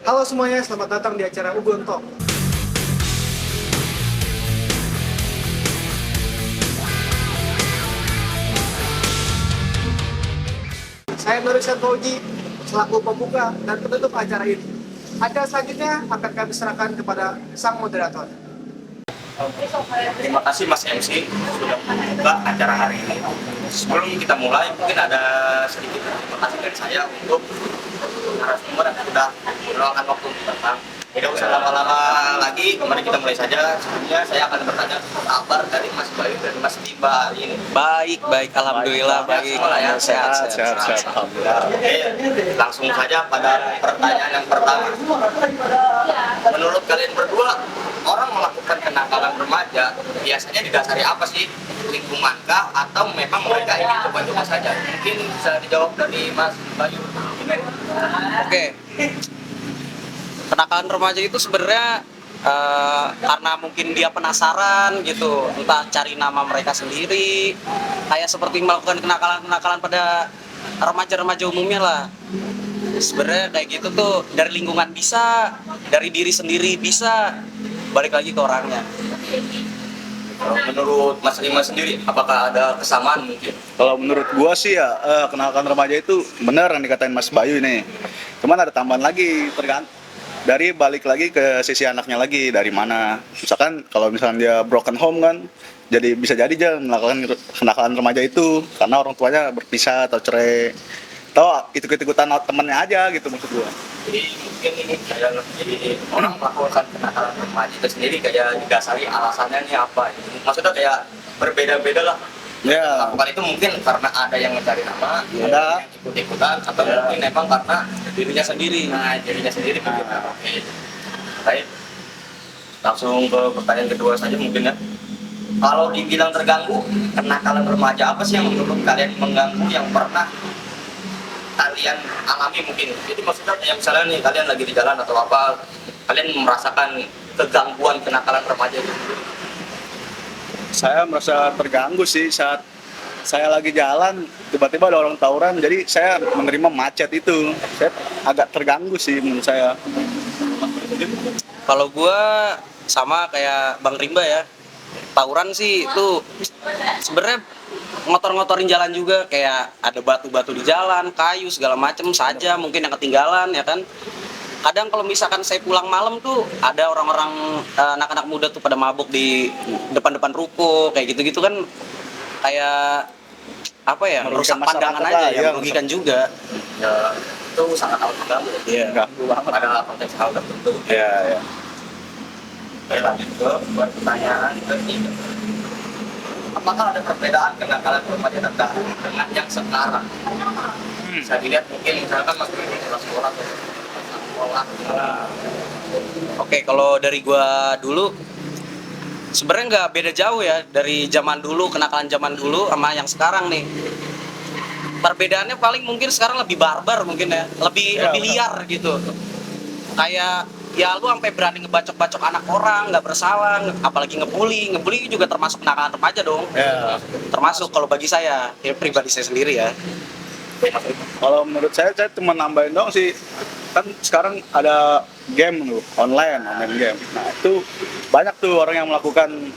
Halo semuanya, selamat datang di acara Ugon Talk. Saya Nur Fauji, selaku pembuka dan penutup acara ini. Acara selanjutnya akan kami serahkan kepada sang moderator. Terima kasih Mas MC sudah membuka acara hari ini. Sebelum kita mulai, mungkin ada sedikit terima kasih dari saya untuk narasumber yang sudah meluangkan waktu untuk datang. Tidak usah lama-lama lagi, mari kita mulai saja. Sebelumnya saya akan bertanya kabar dari Mas Bayu dan Mas Timba hari ini. Baik, alhamdulillah baik. Sehat. Alhamdulillah. Oke, langsung saja pada pertanyaan yang pertama. Menurut kalian berdua, orang melakukan kenakalan remaja biasanya didasari apa sih? Lingkungankah atau memang mereka ingin coba-coba saja? Mungkin bisa dijawab dari Mas Bayu. Oke. Kenakalan remaja itu sebenarnya karena mungkin dia penasaran gitu, entah cari nama mereka sendiri, kayak seperti melakukan kenakalan pada remaja-remaja umumnya lah. Sebenarnya kayak gitu tuh dari lingkungan bisa, dari diri sendiri bisa, balik lagi ke orangnya. Kalau menurut Mas Rima sendiri, apakah ada kesamaan mungkin? Kalau menurut gua sih ya kenakalan remaja itu benar yang dikatain Mas Bayu ini. Cuman ada tambahan lagi dari balik lagi ke sisi anaknya lagi dari mana. Misalkan kalau misalnya dia broken home kan, jadi bisa jadi dia melakukan kenakalan remaja itu karena orang tuanya berpisah atau cerai. Atau ikut-ikutan temennya aja gitu maksud gua. Jadi mungkin kayak jadi orang melakukan kenakalan remaja itu sendiri kayak didasari alasannya ini apa? Maksudnya kayak berbeda-beda lah. Ya. Melakukan itu mungkin karena ada yang mencari nama, Ada. yang ikut-ikutan, atau mungkin memang karena dirinya sendiri. Nah, dirinya sendiri begitu. Oke. Baik. Langsung ke pertanyaan kedua saja mungkin ya. Kalau dibilang terganggu, kenakalan remaja apa sih yang menurut kalian mengganggu yang pernah kalian alami mungkin? Jadi maksudnya yang misalnya nih kalian lagi di jalan atau apa, kalian merasakan kegangguan kenakalan remaja itu? Saya merasa terganggu sih saat saya lagi jalan tiba-tiba ada orang tawuran, jadi saya menerima macet itu. Saya agak terganggu sih menurut saya. Kalau gua sama kayak Bang Rimba ya, tawuran sih itu sebenarnya ngotor-ngotorin jalan juga, kayak ada batu-batu di jalan, kayu segala macem saja mungkin yang ketinggalan ya kan. Kadang kalau misalkan saya pulang malam tuh ada orang-orang anak-anak muda tuh pada mabuk di depan-depan ruko kayak gitu-gitu kan, kayak apa ya, merusak pandangan aja ya, merugikan juga. Ya, itu sangat amat mengganggu. Iya. Ganggu banget. Pada konteks hal tertentu. Iya. Oke, lanjut ke buat pertanyaan ketiga. Apakah ada perbedaan kenakalan remaja terdahulu dengan yang sekarang? Bisa dilihat mungkin misalkan Mas Budi sekolah atau sekolah. Oke, kalau dari gua dulu sebenarnya nggak beda jauh ya dari zaman dulu, kenakalan zaman dulu sama yang sekarang nih. Perbedaannya paling mungkin sekarang lebih barbar mungkin ya, lebih liar gitu. Kayak ya lu sampai berani ngebacok-bacok anak orang nggak bersalah, apalagi ngebully juga termasuk kenakalan remaja dong. Ya. Termasuk kalau bagi saya, ya pribadi saya sendiri ya. Kalau menurut saya cuma nambahin dong sih, kan sekarang ada game tuh, online game. Nah itu banyak tuh orang yang melakukan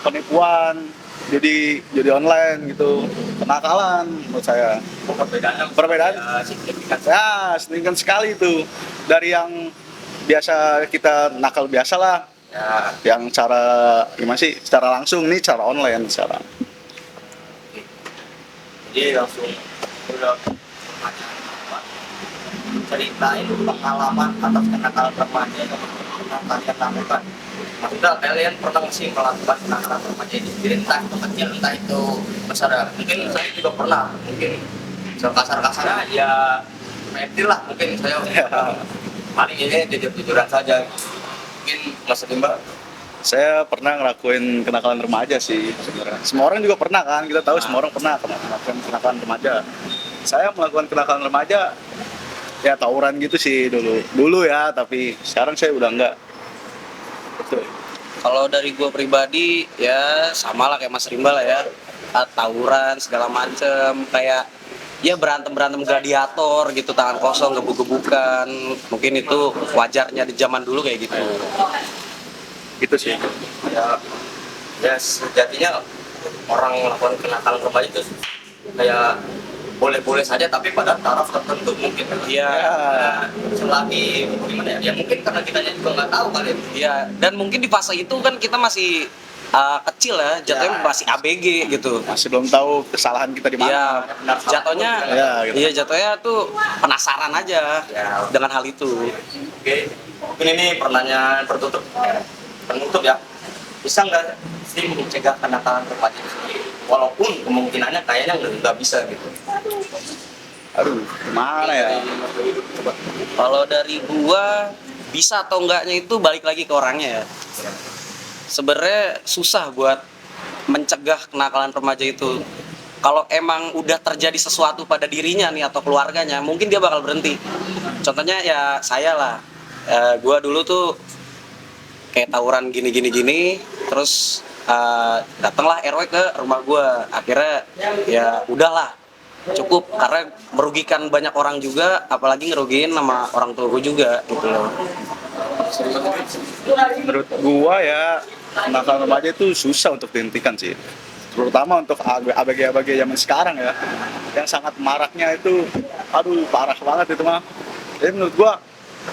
penipuan, jadi online gitu, kenakalan menurut saya. Perbedaan signifikan. Ya signifikan sekali itu dari yang biasa kita nakal biasa lah, Ya, yang cara gimana sih, secara langsung, nih cara online sekarang. jadi langsung udah pertanyaan apa? Ceritain pengalaman atas kenakalan remaja yang pernah kalian lakukan. Maksudnya kalian pernah nggak sih melakukan kenakalan remaja ini sendiri, entah itu kecil entah itu besar? Mungkin saya juga pernah, mungkin sekasar-kasarnya ya metil lah, mungkin saya paling ini jujur-jujuran saja. Mungkin Mas Rimba. Saya pernah ngelakuin kenakalan remaja sih sebenarnya. Semua orang juga pernah kan, kita tahu semua orang pernah melakukan kenakalan remaja. Saya melakukan kenakalan remaja ya tawuran gitu sih dulu ya, tapi sekarang saya udah enggak. Betul. Kalau dari gua pribadi ya sama lah kayak Mas Rimba lah ya, tawuran segala macem, kayak ya berantem gladiator gitu, tangan kosong, gebuk-gebukan. Mungkin itu wajarnya di zaman dulu kayak gitu. Gitu sih. Ya sejatinya orang melakukan kenakalan remaja itu kayak boleh-boleh saja, tapi pada taraf tertentu mungkin. Iya. Selagi gimana ya? Ya mungkin karena kita juga nggak tahu kali. Iya, dan mungkin di fase itu kan kita masih kecil ya, jatuhnya Ya. masih ABG gitu. Masih belum tahu kesalahan kita di Iya, mana. jatuhnya, Ya, gitu. iya jatuhnya tuh penasaran aja Ya. dengan hal itu. Oke, mungkin ini pertanyaan penutup ya. Bisa nggak sih mencegah kenakalan remaja itu sendiri? Walaupun kemungkinannya kayaknya nggak bisa gitu. Aduh, gimana ya? Coba. Kalau dari gua, bisa atau enggaknya itu balik lagi ke orangnya ya. Sebenarnya susah buat mencegah kenakalan remaja itu. Kalau emang udah terjadi sesuatu pada dirinya nih atau keluarganya, mungkin dia bakal berhenti. Contohnya ya saya lah. Gua dulu tuh kayak tawuran gini, terus datanglah RW ke rumah gua. Akhirnya ya udahlah, cukup, karena merugikan banyak orang juga, apalagi ngerugiin sama orang tua gue juga gitu loh. Menurut gua ya, kenakalan remaja itu susah untuk dihentikan sih. Terutama untuk ABG-ABG zaman sekarang ya, yang sangat maraknya itu, aduh parah banget itu mah. Jadi menurut gua,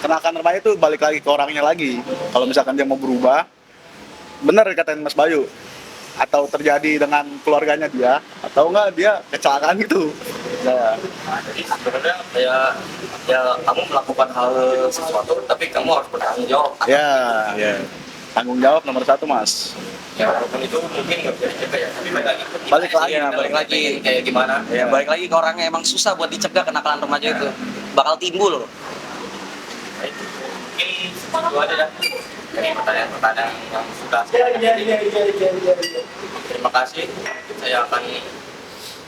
kenakalan remaja itu balik lagi ke orangnya lagi. Kalau misalkan dia mau berubah, bener dikatain Mas Bayu, atau terjadi dengan keluarganya dia, atau enggak dia kecelakaan gitu. Ya, Jadi sebenarnya ya kamu melakukan hal sesuatu, tapi kamu harus bertanggung jawab. ya. Tanggung jawab nomor 1, Mas. Ya walaupun itu mungkin nggak bisa dicegah ya, tapi balik lagi. ke kita Balik aja lagi, sih, balik kalau lagi. pengen kayak gimana. Ya balik lagi ke orangnya, emang susah buat dicegah kenakalan remaja itu, bakal timbul. Nah, itu mungkin itu aja dah dari pertanyaan-pertanyaan yang sudah terima kasih. Saya akan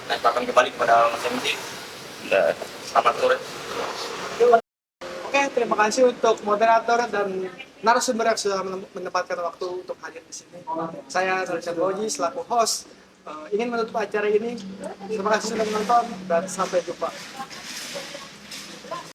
lemparkan kembali kepada Mas MC. Selamat sore. Oke, terima kasih untuk moderator dan narasumber yang sudah menempatkan waktu untuk hadir di sini. Saya Richard Boji selaku host ingin menutup acara ini. Terima kasih sudah menonton dan sampai jumpa.